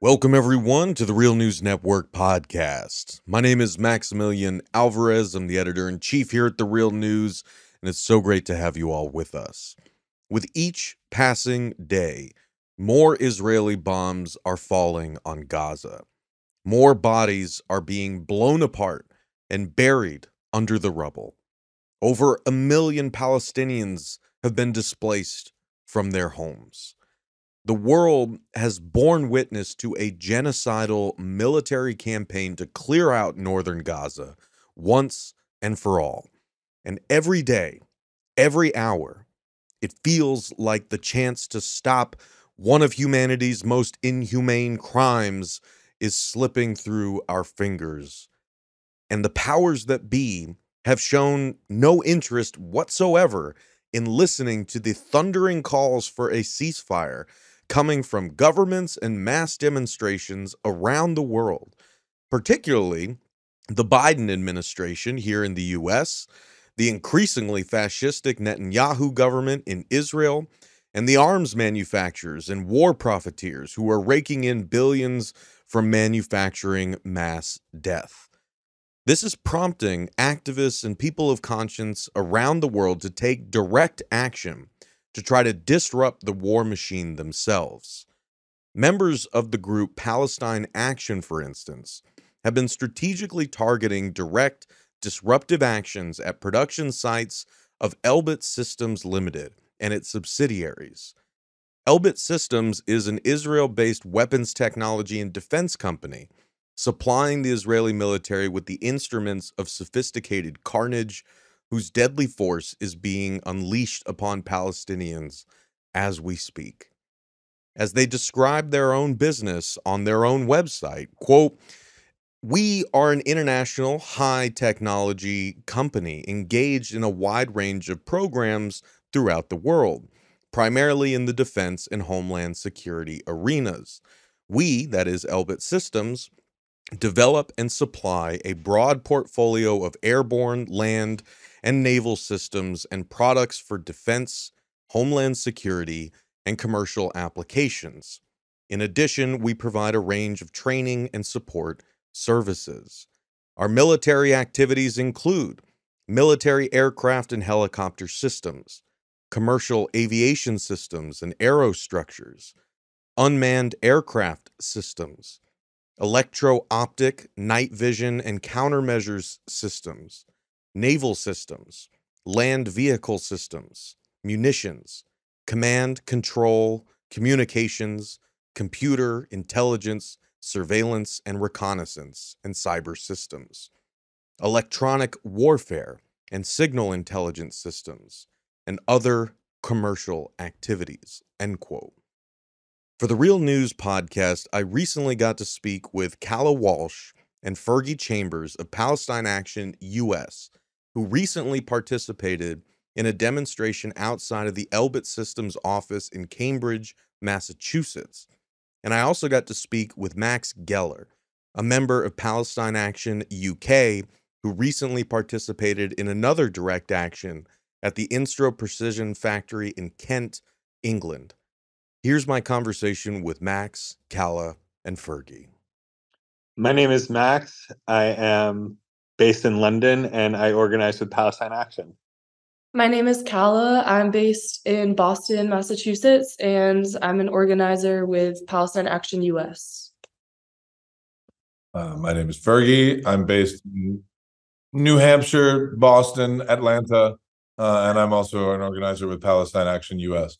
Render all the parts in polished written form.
Welcome, everyone, to the Real News Network podcast. My name is Maximillian Alvarez. I'm the editor-in-chief here at The Real News, and it's so great to have you all with us. With each passing day, more Israeli bombs are falling on Gaza. More bodies are being blown apart and buried under the rubble. Over 1 million Palestinians have been displaced from their homes. The world has borne witness to a genocidal military campaign to clear out northern Gaza once and for all. And every day, every hour, it feels like the chance to stop one of humanity's most inhumane crimes is slipping through our fingers. And the powers that be have shown no interest whatsoever in listening to the thundering calls for a ceasefire coming from governments and mass demonstrations around the world, particularly the Biden administration here in the US, the increasingly fascistic Netanyahu government in Israel, and the arms manufacturers and war profiteers who are raking in billions from manufacturing mass death. This is prompting activists and people of conscience around the world to take direct action to try to disrupt the war machine themselves. Members of the group Palestine Action, for instance, have been strategically targeting direct disruptive actions at production sites of Elbit Systems Ltd. And its subsidiaries. Elbit Systems is an Israel-based weapons technology and defense company, supplying the Israeli military with the instruments of sophisticated carnage, whose deadly force is being unleashed upon Palestinians as we speak. As they describe their own business on their own website, quote, "We are an international high-technology company engaged in a wide range of programs throughout the world, primarily in the defense and homeland security arenas. We, that is Elbit Systems, develop and supply a broad portfolio of airborne, land, and naval systems and products for defense, homeland security, and commercial applications. In addition, we provide a range of training and support services. Our military activities include military aircraft and helicopter systems, commercial aviation systems and aerostructures, unmanned aircraft systems, electro-optic, night vision, and countermeasures systems, naval systems, land vehicle systems, munitions, command, control, communications, computer, intelligence, surveillance and reconnaissance, and cyber systems, electronic warfare and signal intelligence systems, and other commercial activities," end quote. For the Real News podcast, I recently got to speak with Calla Walsh and Fergie Chambers of Palestine Action US, who recently participated in a demonstration outside of the Elbit Systems office in Cambridge, Massachusetts. And I also got to speak with Max Geller, a member of Palestine Action UK, who recently participated in another direct action at the Instro Precision Factory in Kent, England. Here's my conversation with Max, Calla, and Fergie. My name is Max. I am based in London and I organize with Palestine Action. My name is Calla. I'm based in Boston, Massachusetts, and I'm an organizer with Palestine Action US. My name is Fergie. I'm based in New Hampshire, Boston, Atlanta, and I'm also an organizer with Palestine Action US.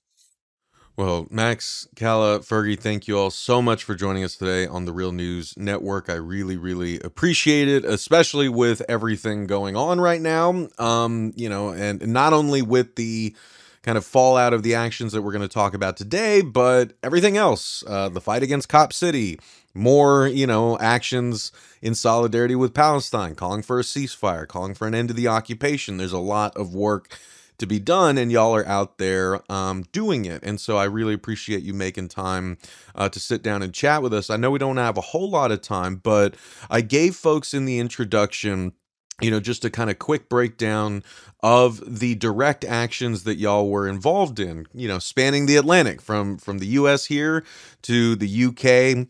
Well, Max, Calla, Fergie, thank you all so much for joining us today on the Real News Network. I really, really appreciate it, especially with everything going on right now. And not only with the kind of fallout of the actions that we're going to talk about today, but everything else, the fight against Cop City, more, actions in solidarity with Palestine, calling for a ceasefire, calling for an end to the occupation. There's a lot of work to be done, and y'all are out there doing it. And so I really appreciate you making time to sit down and chat with us. I know we don't have a whole lot of time, but I gave folks in the introduction, just a kind of quick breakdown of the direct actions that y'all were involved in, spanning the Atlantic from the US here to the UK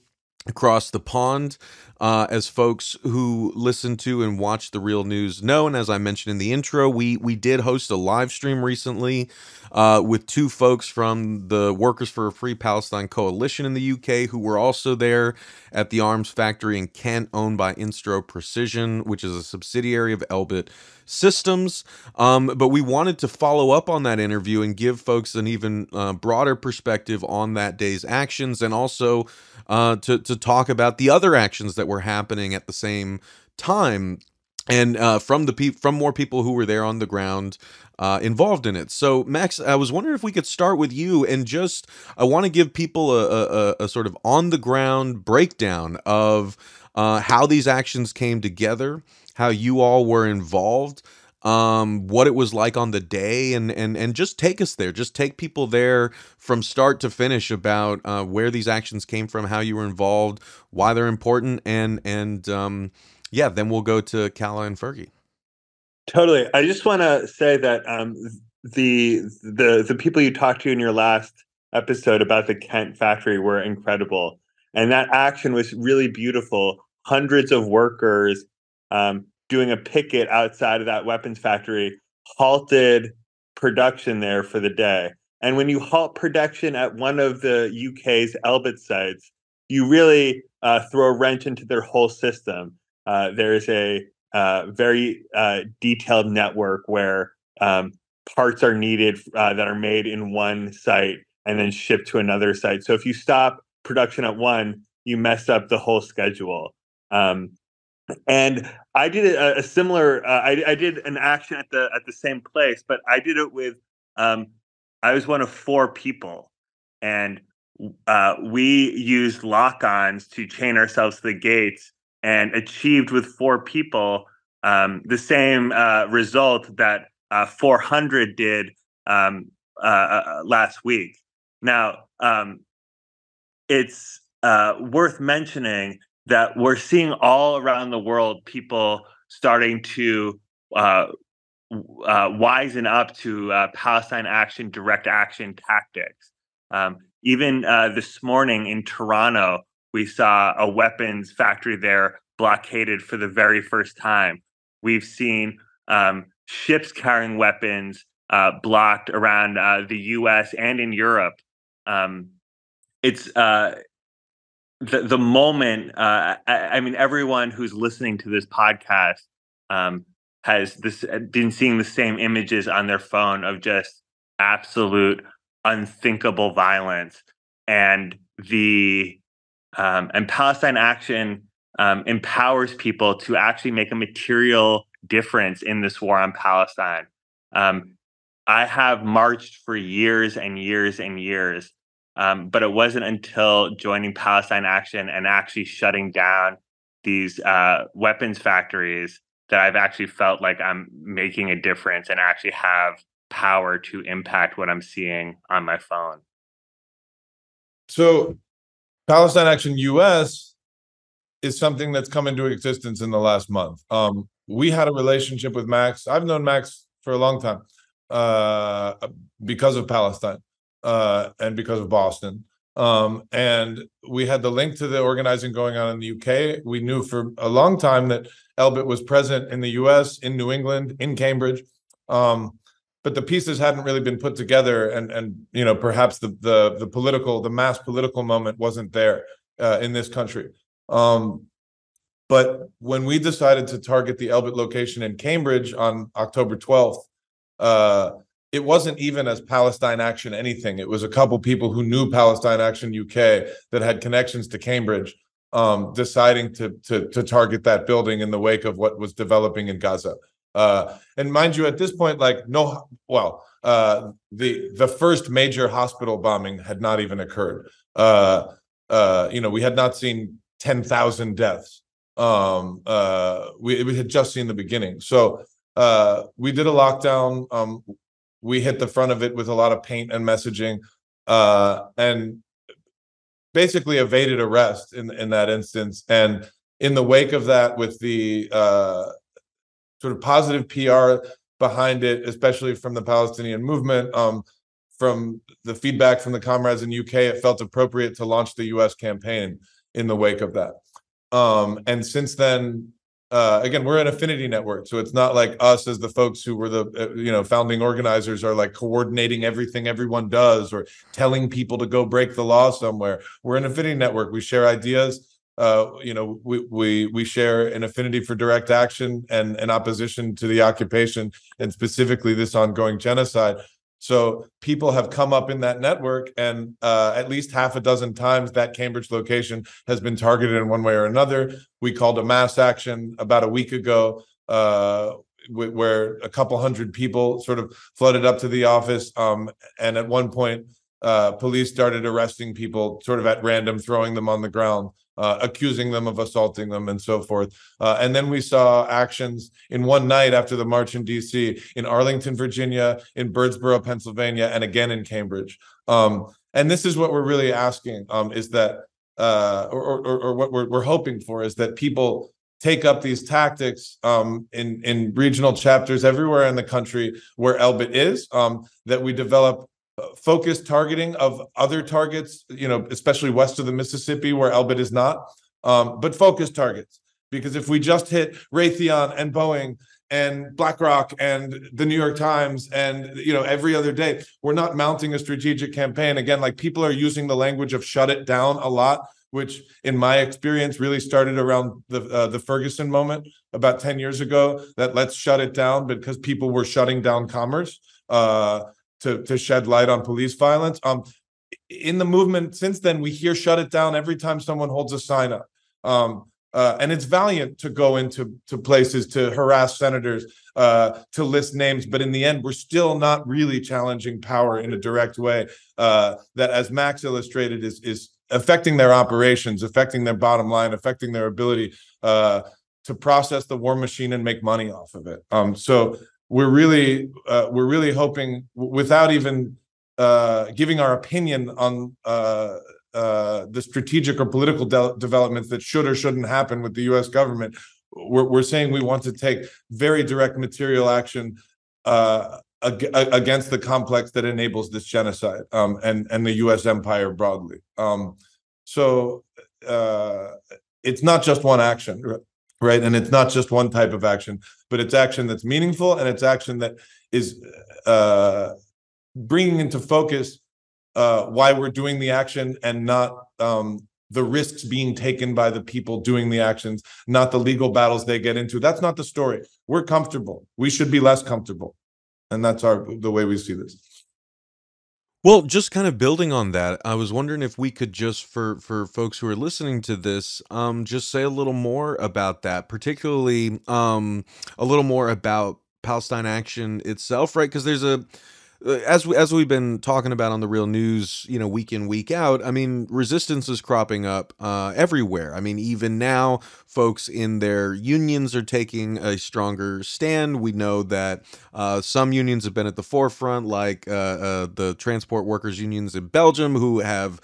across the pond. As folks who listen to and watch The Real News know, and as I mentioned in the intro, we did host a live stream recently with two folks from the Workers for a Free Palestine Coalition in the UK who were also there at the arms factory in Kent owned by Instro Precision, which is a subsidiary of Elbit Systems. But we wanted to follow up on that interview and give folks an even broader perspective on that day's actions, and also to talk about the other actions that were happening at the same time, and from more people who were there on the ground involved in it. So, Max, I was wondering if we could start with you, and just I want to give people a sort of on the ground breakdown of how these actions came together, how you all were involved, what it was like on the day, and just take us there. Just take people there from start to finish about where these actions came from, how you were involved, why they're important, and yeah, then we'll go to Calla and Fergie. Totally. I just want to say that the people you talked to in your last episode about the Kent factory were incredible, and that action was really beautiful. Hundreds of workers doing a picket outside of that weapons factory halted production there for the day. And when you halt production at one of the UK's Elbit sites, you really throw a wrench into their whole system. There is a very detailed network where parts are needed that are made in one site and then shipped to another site. So if you stop production at one, you mess up the whole schedule. And I did a similar. I did an action at the same place, but I did it with. I was one of 4 people, and we used lock-ons to chain ourselves to the gates, and achieved with 4 people the same result that 400 did last week. Now, it's worth mentioning that we're seeing all around the world people starting to wisen up to Palestine action, direct action tactics. Even this morning in Toronto, we saw a weapons factory there blockaded for the very first time. We've seen ships carrying weapons blocked around the US and in Europe. It's the moment, I mean, everyone who's listening to this podcast has been seeing the same images on their phone of just absolute unthinkable violence, and and Palestine Action empowers people to actually make a material difference in this war on Palestine. I have marched for years and years and years. But it wasn't until joining Palestine Action and actually shutting down these weapons factories that I've actually felt like I'm making a difference and actually have power to impact what I'm seeing on my phone. So Palestine Action US is something that's come into existence in the last month. We had a relationship with Max. I've known Max for a long time because of Palestine. And because of Boston. And we had the link to the organizing going on in the UK. We knew for a long time that Elbit was present in the US, in New England, in Cambridge. But the pieces hadn't really been put together, and you know, perhaps the mass political moment wasn't there in this country. But when we decided to target the Elbit location in Cambridge on October 12th, it wasn't even as Palestine Action anything. It was a couple people who knew Palestine Action UK that had connections to Cambridge, deciding to target that building in the wake of what was developing in Gaza. And mind you, at this point, the first major hospital bombing had not even occurred. You know, we had not seen 10,000 deaths. We had just seen the beginning. So we did a lockdown. We hit the front of it with a lot of paint and messaging, and basically evaded arrest in that instance. And in the wake of that, with the sort of positive PR behind it, especially from the Palestinian movement, from the feedback from the comrades in UK, it felt appropriate to launch the US campaign. in the wake of that. And since then, again, we're an affinity network, so it's not like us as the folks who were the founding organizers are like coordinating everything everyone does or telling people to go break the law somewhere. We're an affinity network. We share ideas. We share an affinity for direct action and an opposition to the occupation, and specifically this ongoing genocide. So people have come up in that network, and at least half a dozen times that Cambridge location has been targeted in one way or another. We called a mass action about a week ago, where a couple hundred people sort of flooded up to the office. And at one point, police started arresting people sort of at random, throwing them on the ground, accusing them of assaulting them, and so forth. And then we saw actions in one night after the march in DC, in Arlington, Virginia, in Birdsboro, Pennsylvania, and again in Cambridge. And this is what we're really asking, is that, or what we're hoping for, is that people take up these tactics in regional chapters everywhere in the country where Elbit is, that we develop focused targeting of other targets, especially west of the Mississippi where Elbit is not, but focused targets. Because if we just hit Raytheon and Boeing and BlackRock and the New York Times and every other day, we're not mounting a strategic campaign. Again, like, people are using the language of shut it down a lot, which in my experience really started around the Ferguson moment about 10 years ago, that let's shut it down, because people were shutting down commerce to shed light on police violence. In the movement since then, we hear shut it down every time someone holds a sign up. And it's valiant to go into places to harass senators, to list names, but in the end, we're still not really challenging power in a direct way that, as Max illustrated, is affecting their operations, affecting their bottom line, affecting their ability to process the war machine and make money off of it. So we're really hoping, without even giving our opinion on the strategic or political developments that should or shouldn't happen with the U.S. government, we're saying we want to take very direct material action against the complex that enables this genocide, and the U.S. empire broadly. So it's not just one action, right? And it's not just one type of action, but it's action that's meaningful, and it's action that is bringing into focus why we're doing the action, and not the risks being taken by the people doing the actions, not the legal battles they get into. That's not the story. We're comfortable. We should be less comfortable. And that's the way we see this. Well, just kind of building on that, I was wondering if we could just, for folks who are listening to this, just say a little more about that, particularly a little more about Palestine Action itself, right? Because there's as we've been talking about on the Real News, week in, week out, I mean, resistance is cropping up everywhere. I mean, even now, folks in their unions are taking a stronger stand. We know that some unions have been at the forefront, like the transport workers unions in Belgium, who have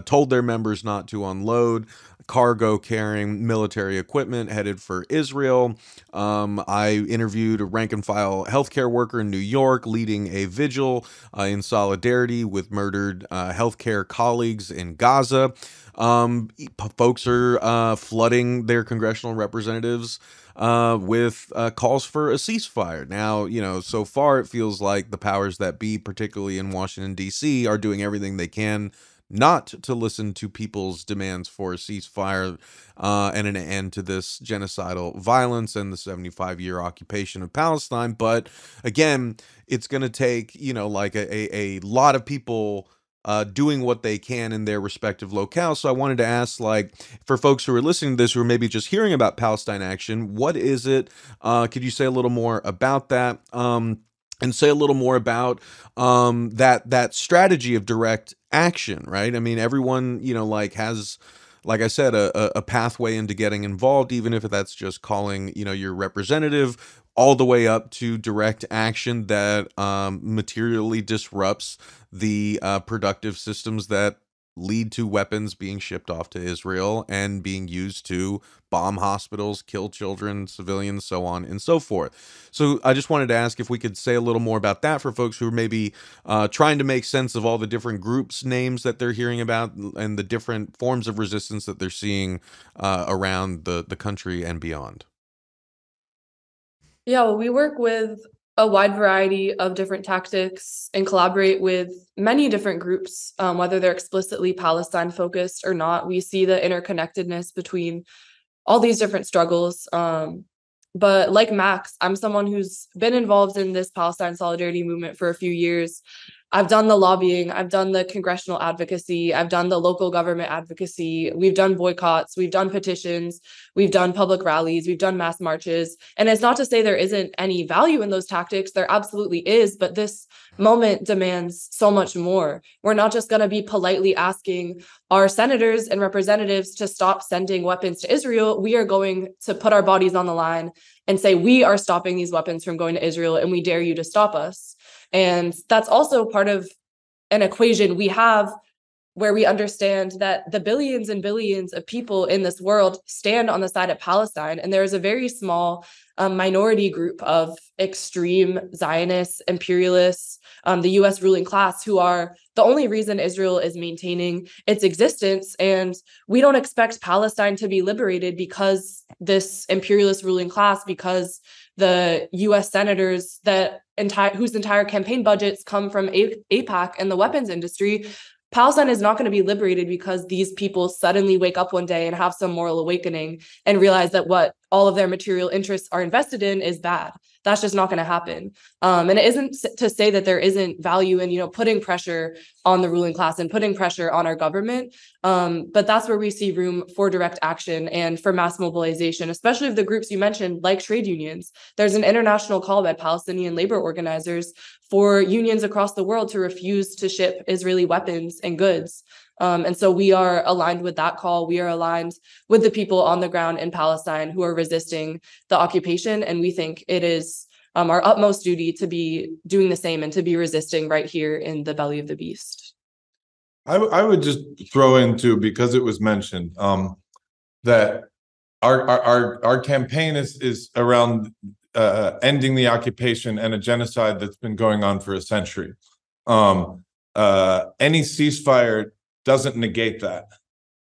told their members not to unload cargo carrying military equipment headed for Israel. I interviewed a rank and file healthcare worker in New York leading a vigil in solidarity with murdered healthcare colleagues in Gaza. Folks are flooding their congressional representatives with calls for a ceasefire. Now, so far it feels like the powers that be, particularly in Washington, D.C., are doing everything they can not to listen to people's demands for a ceasefire and an end to this genocidal violence and the 75-year occupation of Palestine. But again, it's going to take, like a lot of people doing what they can in their respective locales. So I wanted to ask, like, for folks who are listening to this, who are maybe just hearing about Palestine Action, what is it? Could you say a little more about that? And say a little more about that strategy of direct action, right? I mean, everyone, has, like I said, a pathway into getting involved, even if that's just calling, your representative, all the way up to direct action that materially disrupts the productive systems that lead to weapons being shipped off to Israel and being used to bomb hospitals, kill children, civilians, so on and so forth. So I just wanted to ask if we could say a little more about that for folks who are maybe trying to make sense of all the different groups' names that they're hearing about and the different forms of resistance that they're seeing around the country and beyond. Yeah, well, we work with a wide variety of different tactics and collaborate with many different groups, whether they're explicitly Palestine focused or not. We see the interconnectedness between all these different struggles. But like Max, I'm someone who's been involved in this Palestine Solidarity movement for a few years. I've done the lobbying, I've done the congressional advocacy, I've done the local government advocacy, we've done boycotts, we've done petitions, we've done public rallies, we've done mass marches. And it's not to say there isn't any value in those tactics, there absolutely is, but this moment demands so much more. We're not just going to be politely asking our senators and representatives to stop sending weapons to Israel. We are going to put our bodies on the line and say, we are stopping these weapons from going to Israel, and we dare you to stop us. And that's also part of an equation we have where we understand that the billions and billions of people in this world stand on the side of Palestine. And there is a very small minority group of extreme Zionists, imperialists, the US ruling class, who are the only reason Israel is maintaining its existence. And we don't expect Palestine to be liberated because this imperialist ruling class, because the US senators whose entire campaign budgets come from AIPAC and the weapons industry. Palestine is not going to be liberated because these people suddenly wake up one day and have some moral awakening and realize that what all of their material interests are invested in is bad. That's just not going to happen. And it isn't to say that there isn't value in, putting pressure on the ruling class and putting pressure on our government. But that's where we see room for direct action and for mass mobilization, especially of the groups you mentioned, like trade unions. There's an international call by Palestinian labor organizers for unions across the world to refuse to ship Israeli weapons and goods. And so we are aligned with that call. We are aligned with the people on the ground in Palestine who are resisting the occupation. And we think it is our utmost duty to be doing the same and to be resisting right here in the belly of the beast. I would just throw in too, because it was mentioned, that our campaign is around ending the occupation and a genocide that's been going on for a century. Any ceasefire doesn't negate that.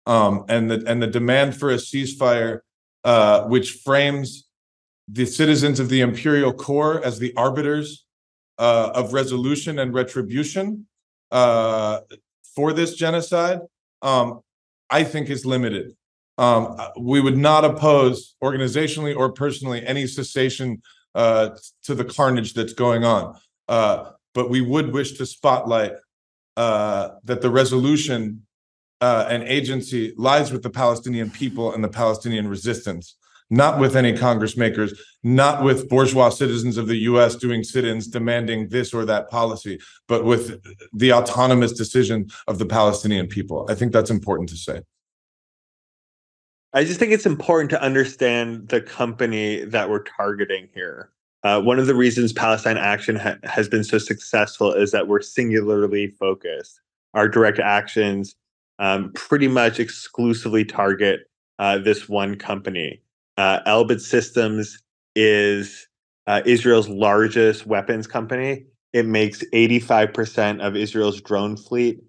And the demand for a ceasefire, which frames the citizens of the imperial core as the arbiters of resolution and retribution for this genocide, I think is limited. We would not oppose organizationally or personally any cessation to the carnage that's going on. But we would wish to spotlight that the resolution and agency lies with the Palestinian people and the Palestinian resistance, not with any Congress makers, not with bourgeois citizens of the US doing sit-ins demanding this or that policy, but with the autonomous decision of the Palestinian people. I think that's important to say. I just think it's important to understand the company that we're targeting here. One of the reasons Palestine Action has been so successful is that we're singularly focused. Our direct actions pretty much exclusively target this one company. Elbit Systems is Israel's largest weapons company. It makes 85% of Israel's drone fleet.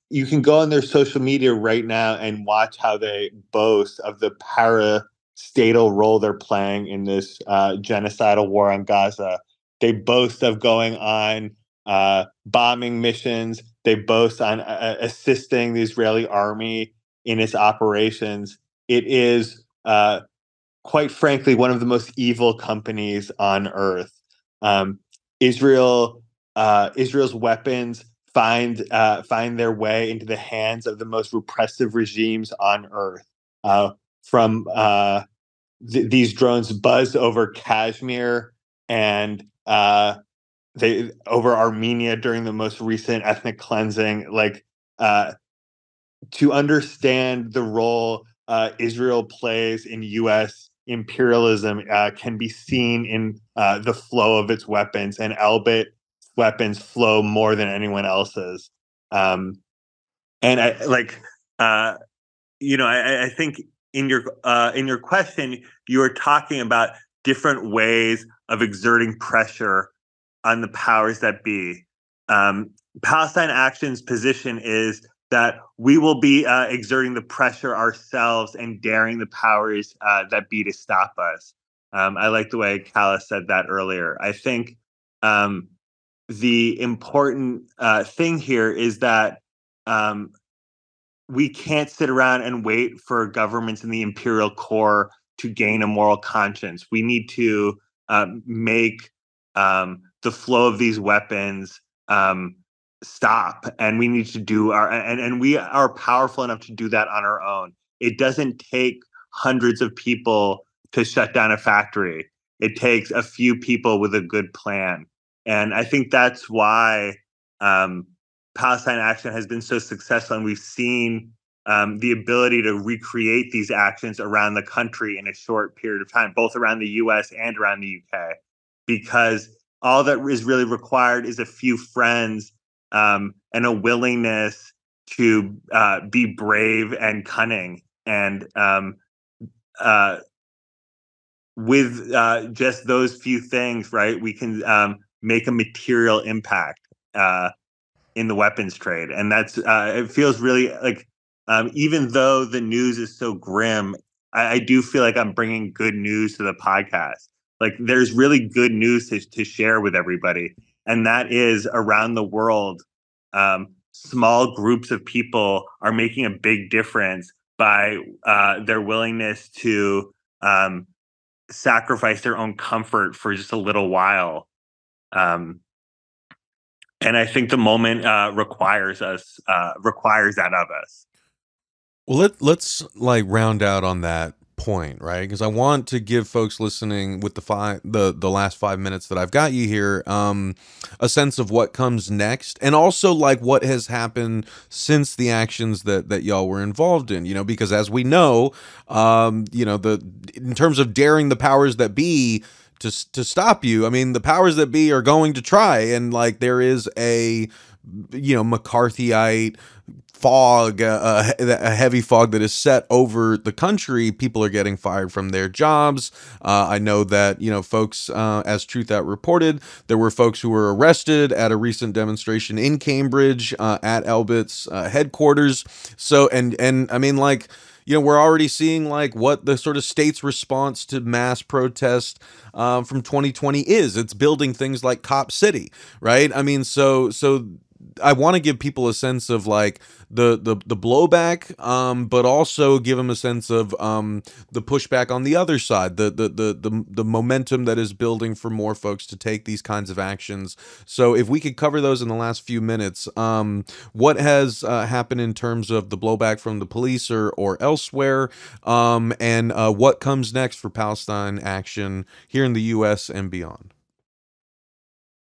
You can go on their social media right now and watch how they boast of the parastatal role they're playing in this genocidal war on Gaza. They boast of going on bombing missions. They boast on assisting the Israeli army in its operations. It is, quite frankly, one of the most evil companies on earth. Israel's weapons find their way into the hands of the most repressive regimes on earth. These drones buzz over Kashmir and over Armenia during the most recent ethnic cleansing. To understand the role Israel plays in U.S. imperialism can be seen in the flow of its weapons, and Elbit weapons flow more than anyone else's. And I like, I think in your question, you were talking about different ways of exerting pressure on the powers that be. Palestine Action's position is that we will be exerting the pressure ourselves and daring the powers that be to stop us. I like the way Calla said that earlier. I think the important thing here is that we can't sit around and wait for governments in the imperial core to gain a moral conscience. We need to make the flow of these weapons stop, and we need to do and we are powerful enough to do that on our own. It doesn't take hundreds of people to shut down a factory. It takes a few people with a good plan, and I think that's why Palestine Action has been so successful, and we've seen the ability to recreate these actions around the country in a short period of time, both around the US and around the UK, because all that is really required is a few friends and a willingness to be brave and cunning. And with just those few things, right, we can make a material impact in the weapons trade. And that's it feels really like even though the news is so grim, I do feel like I'm bringing good news to the podcast. Like there's really good news to share with everybody, and that is around the world, small groups of people are making a big difference by their willingness to sacrifice their own comfort for just a little while. And I think the moment requires that of us. Well, let's like round out on that point, right? Because I want to give folks listening with the last 5 minutes that I've got you here, a sense of what comes next, and also like what has happened since the actions that y'all were involved in. You know, because as we know, in terms of daring the powers that be to stop you, I mean, the powers that be are going to try, and like there is a McCarthyite fog, a heavy fog that is set over the country. People are getting fired from their jobs. I know that, folks, as Truth Out reported, there were folks who were arrested at a recent demonstration in Cambridge at Elbit's headquarters. So, and I mean, like, we're already seeing like what the sort of state's response to mass protest from 2020 is. It's building things like Cop City, right? I mean, so I want to give people a sense of like the blowback, but also give them a sense of the pushback on the other side, the momentum that is building for more folks to take these kinds of actions. So if we could cover those in the last few minutes, what has happened in terms of the blowback from the police or elsewhere, and what comes next for Palestine Action here in the U.S. and beyond?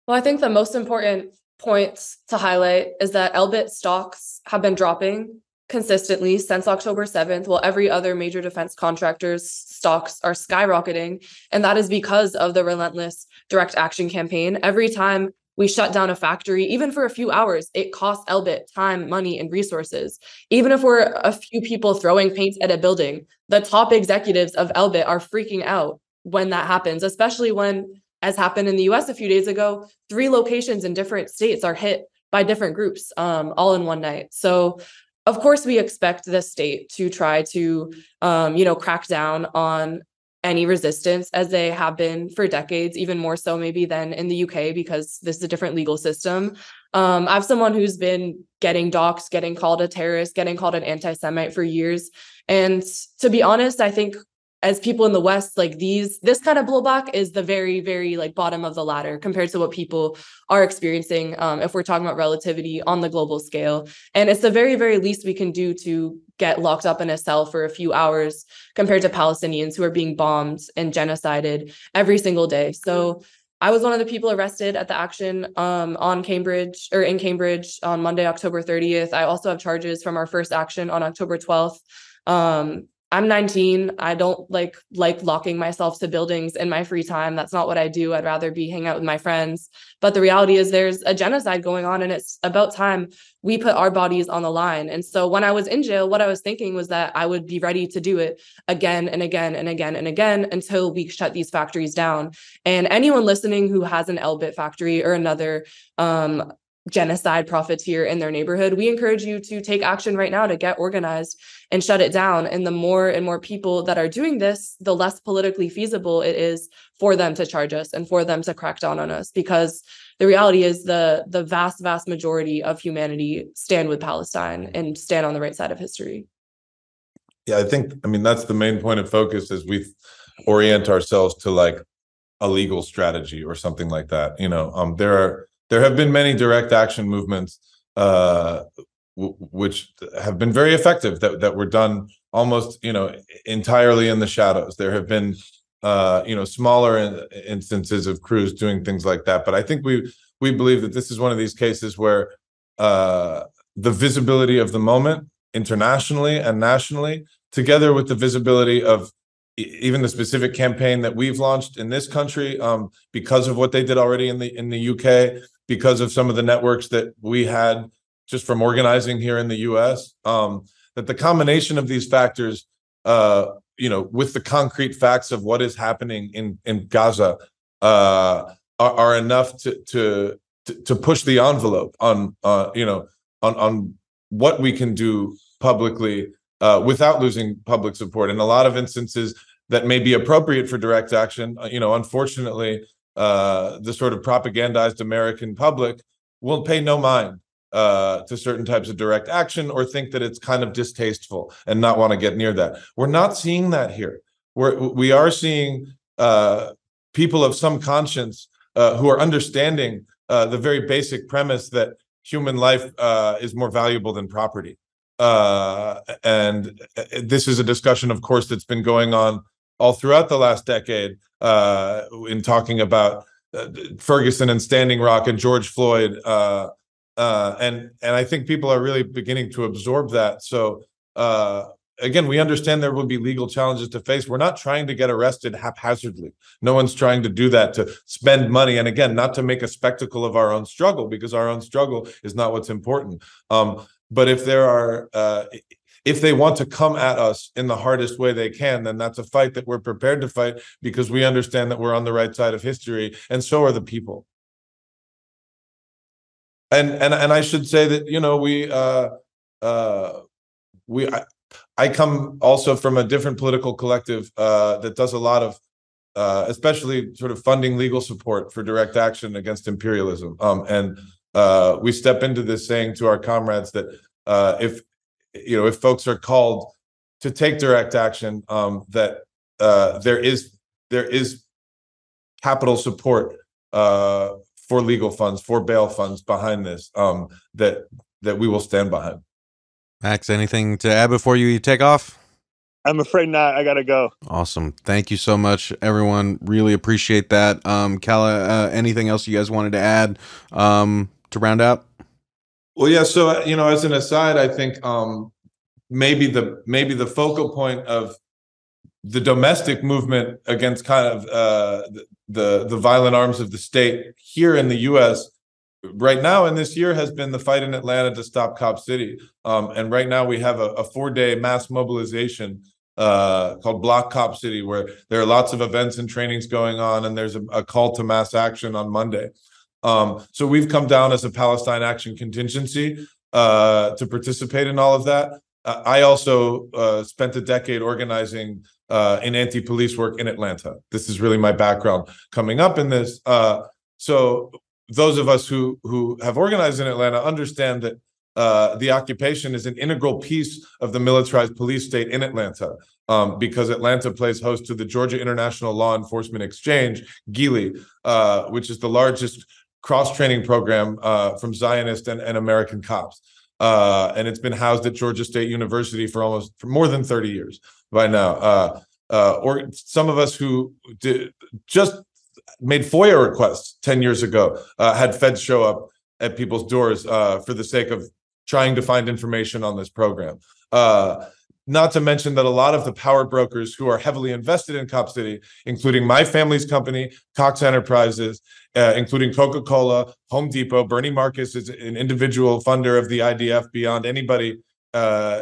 Well, I think the most important points to highlight is that Elbit stocks have been dropping consistently since October 7th, while every other major defense contractor's stocks are skyrocketing. And that is because of the relentless direct action campaign. Every time we shut down a factory, even for a few hours, it costs Elbit time, money, and resources. Even if we're a few people throwing paint at a building, the top executives of Elbit are freaking out when that happens, especially when, as happened in the US a few days ago, 3 locations in different states are hit by different groups all in one night. So of course we expect the state to try to crack down on any resistance, as they have been for decades, even more so maybe than in the UK, because this is a different legal system. I have someone who's been getting doxxed, getting called a terrorist, getting called an anti-Semite for years. And to be honest, I think as people in the West, like this kind of blowback is the very, very like bottom of the ladder compared to what people are experiencing, if we're talking about relativity on the global scale. And it's the very, very least we can do to get locked up in a cell for a few hours compared to Palestinians who are being bombed and genocided every single day. So I was one of the people arrested at the action in Cambridge on Monday, October 30th. I also have charges from our first action on October 12th. I'm 19. I don't like locking myself to buildings in my free time. That's not what I do. I'd rather be hanging out with my friends. But the reality is there's a genocide going on, and it's about time we put our bodies on the line. And so when I was in jail, what I was thinking was that I would be ready to do it again and again and again and again until we shut these factories down. And anyone listening who has an Elbit factory or another genocide profiteer in their neighborhood, we encourage you to take action right now to get organized and shut it down. And the more and more people that are doing this, the less politically feasible it is for them to charge us and for them to crack down on us, because the reality is the vast majority of humanity stand with Palestine and stand on the right side of history. Yeah, I mean, that's the main point of focus as we orient ourselves to like a legal strategy or something like that. There have been many direct action movements which have been very effective that were done almost entirely in the shadows. There have been smaller instances of crews doing things like that, but I think we believe that this is one of these cases where the visibility of the moment internationally and nationally, together with the visibility of even the specific campaign that we've launched in this country, because of what they did already in the UK, because of some of the networks that we had just from organizing here in the US, that the combination of these factors, with the concrete facts of what is happening in Gaza, are enough to push the envelope on what we can do publicly without losing public support. In a lot of instances that may be appropriate for direct action, unfortunately, the sort of propagandized American public will pay no mind to certain types of direct action or think that it's kind of distasteful and not want to get near that. We're not seeing that here. We are seeing people of some conscience who are understanding the very basic premise that human life is more valuable than property. And this is a discussion, of course, that's been going on all throughout the last decade in talking about Ferguson and Standing Rock and George Floyd. And I think people are really beginning to absorb that. So again, we understand there will be legal challenges to face. We're not trying to get arrested haphazardly. No one's trying to do that to spend money. And again, not to make a spectacle of our own struggle, because our own struggle is not what's important. But if they want to come at us in the hardest way they can, then that's a fight that we're prepared to fight, because we understand that we're on the right side of history, and so are the people. And I should say that I come also from a different political collective that does a lot of especially sort of funding legal support for direct action against imperialism. And we step into this saying to our comrades that if folks are called to take direct action, that there is capital support for legal funds, for bail funds behind this, that we will stand behind. Max, anything to add before you take off? I'm afraid not. I gotta go. Awesome. Thank you so much, everyone. Really appreciate that. Calla, anything else you guys wanted to add to round out? Well, yeah. So as an aside, I think maybe the focal point of the domestic movement against kind of the violent arms of the state here in the U.S. right now and this year has been the fight in Atlanta to stop Cop City. And right now we have a 4-day mass mobilization called Block Cop City, where there are lots of events and trainings going on, and there's a call to mass action on Monday. So we've come down as a Palestine Action contingency to participate in all of that. I also spent a decade organizing in anti-police work in Atlanta. This is really my background coming up in this. So those of us who have organized in Atlanta understand that the occupation is an integral piece of the militarized police state in Atlanta, because Atlanta plays host to the Georgia International Law Enforcement Exchange, GILI, which is the largest cross-training program from Zionist and American cops. And it's been housed at Georgia State University for more than 30 years by now. Or some of us who just made FOIA requests 10 years ago had feds show up at people's doors for the sake of trying to find information on this program. Not to mention that a lot of the power brokers who are heavily invested in Cop City, including my family's company, Cox Enterprises, including Coca-Cola, Home Depot, Bernie Marcus is an individual funder of the IDF beyond anybody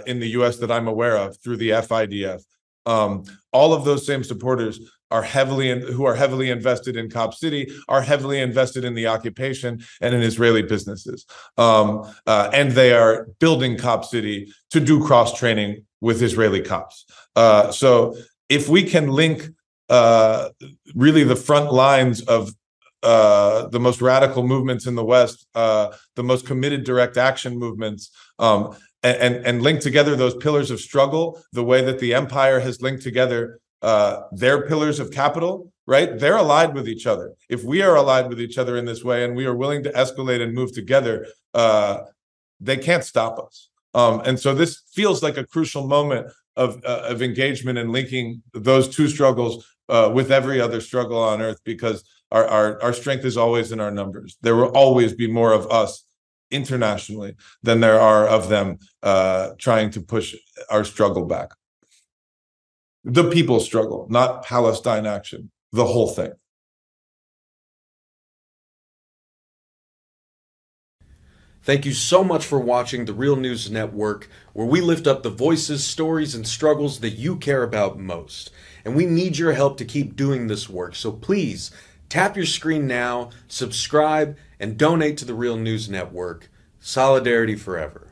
in the US that I'm aware of through the FIDF. All of those same supporters are who are heavily invested in Cop City, are heavily invested in the occupation and in Israeli businesses. And they are building Cop City to do cross-training with Israeli cops. So if we can link really the front lines of the most radical movements in the West, the most committed direct action movements, and link together those pillars of struggle, the way that the empire has linked together their pillars of capital, right? They're allied with each other. If we are allied with each other in this way and we are willing to escalate and move together, they can't stop us. And so this feels like a crucial moment of engagement and linking those two struggles with every other struggle on earth, because our strength is always in our numbers. There will always be more of us internationally than there are of them trying to push our struggle back. The people's struggle, not Palestine Action, the whole thing. Thank you so much for watching The Real News Network, where we lift up the voices, stories, and struggles that you care about most. And we need your help to keep doing this work, so please tap your screen now, subscribe, and donate to The Real News Network. Solidarity forever.